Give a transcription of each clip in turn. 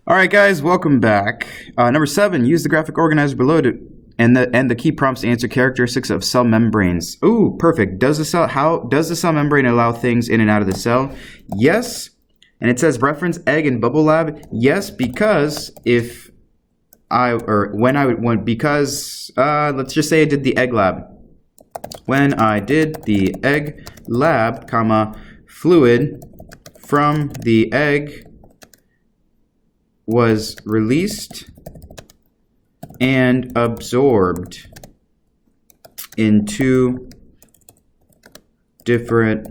All right, guys, welcome back. Number 7, use the graphic organizer below and the key prompts to answer characteristics of cell membranes. Ooh, perfect. Does the cell membrane allow things in and out of the cell? Yes. And it says reference egg and bubble lab. Yes, because let's just say I did the egg lab. When I did the egg lab, fluid from the egg was released and absorbed in 2 different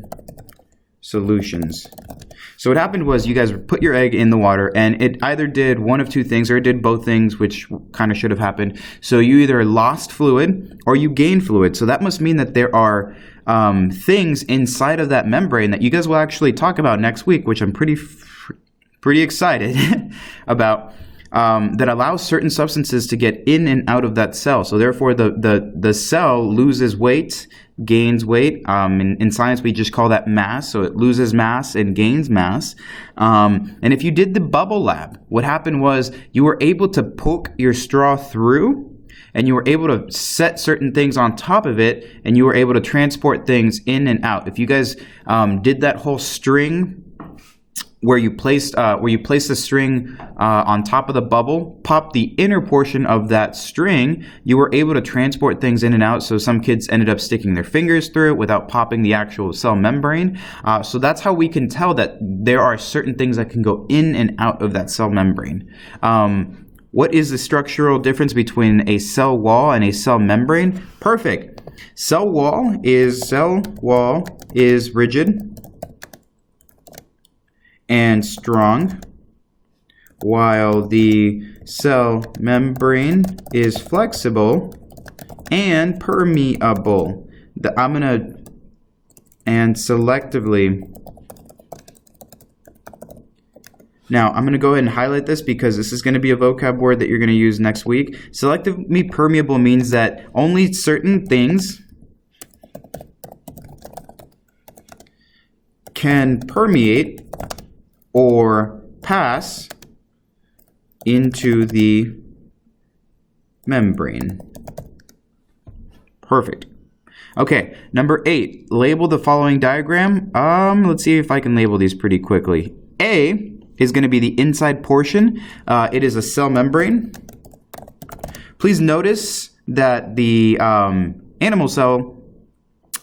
solutions. So what happened was you guys put your egg in the water and it either did one of 2 things or it did both things, which kind of should have happened. So you either lost fluid or you gained fluid. So that must mean that there are things inside of that membrane that you guys will actually talk about next week, which I'm pretty excited about, that allows certain substances to get in and out of that cell. So therefore the cell loses weight, gains weight. In science we just call that mass. So it loses mass and gains mass. And if you did the bubble lab, what happened was you were able to poke your straw through and you were able to set certain things on top of it and you were able to transport things in and out. If you guys did that whole string where you placed the string on top of the bubble, pop the inner portion of that string, you were able to transport things in and out. So some kids ended up sticking their fingers through it without popping the actual cell membrane. So that's how we can tell that there are certain things that can go in and out of that cell membrane. What is the structural difference between a cell wall and a cell membrane? Perfect. Cell wall is rigid and strong, while the cell membrane is flexible and permeable. And selectively. Now, I'm going to go ahead and highlight this because this is going to be a vocab word that you're going to use next week. Selectively permeable means that only certain things can permeate or pass into the membrane. Perfect. Okay, number 8, label the following diagram. Let's see if I can label these pretty quickly. A is going to be the inside portion. It is a cell membrane. Please notice that the animal cell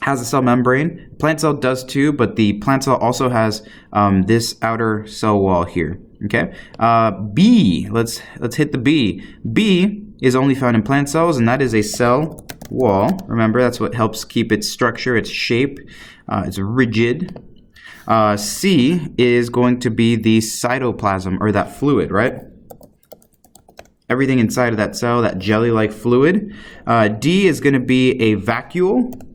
has a cell membrane. Plant cell does too, but the plant cell also has this outer cell wall here. Okay. B. Let's hit the B. B is only found in plant cells, and that is a cell wall. Remember, that's what helps keep its structure, its shape. It's rigid. C is going to be the cytoplasm, or that fluid, right? Everything inside of that cell, that jelly-like fluid. D is going to be a vacuole.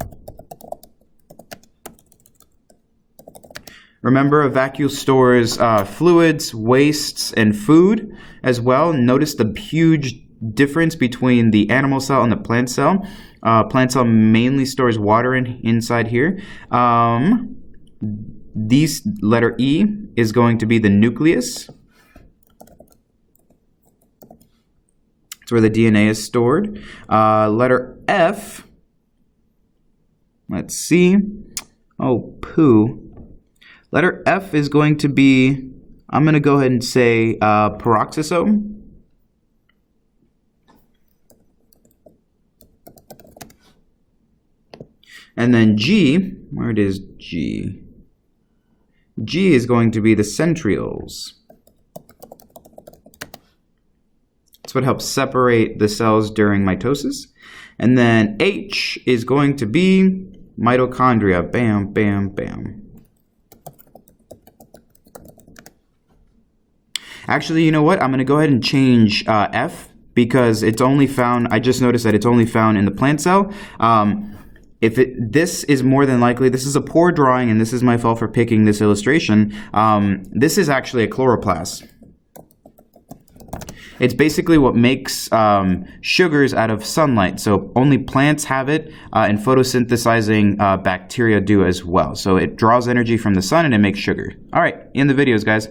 Remember, a vacuole stores fluids, wastes, and food as well. Notice the huge difference between the animal cell and the plant cell. Plant cell mainly stores water inside here. Letter E is going to be the nucleus. It's where the DNA is stored. Letter F. Let's see. Oh, poo. Letter F is going to be, I'm going to go ahead and say peroxisome. And then G, where it is G? G is going to be the centrioles. That's what helps separate the cells during mitosis. And then H is going to be mitochondria. Bam, bam, bam. Actually, you know what? I'm going to go ahead and change F because it's only found, I just noticed that it's only found in the plant cell. This is more than likely, this is a poor drawing and this is my fault for picking this illustration. This is actually a chloroplast. It's basically what makes sugars out of sunlight. So only plants have it, and photosynthesizing bacteria do as well. So it draws energy from the sun and it makes sugar. All right, end the videos, guys.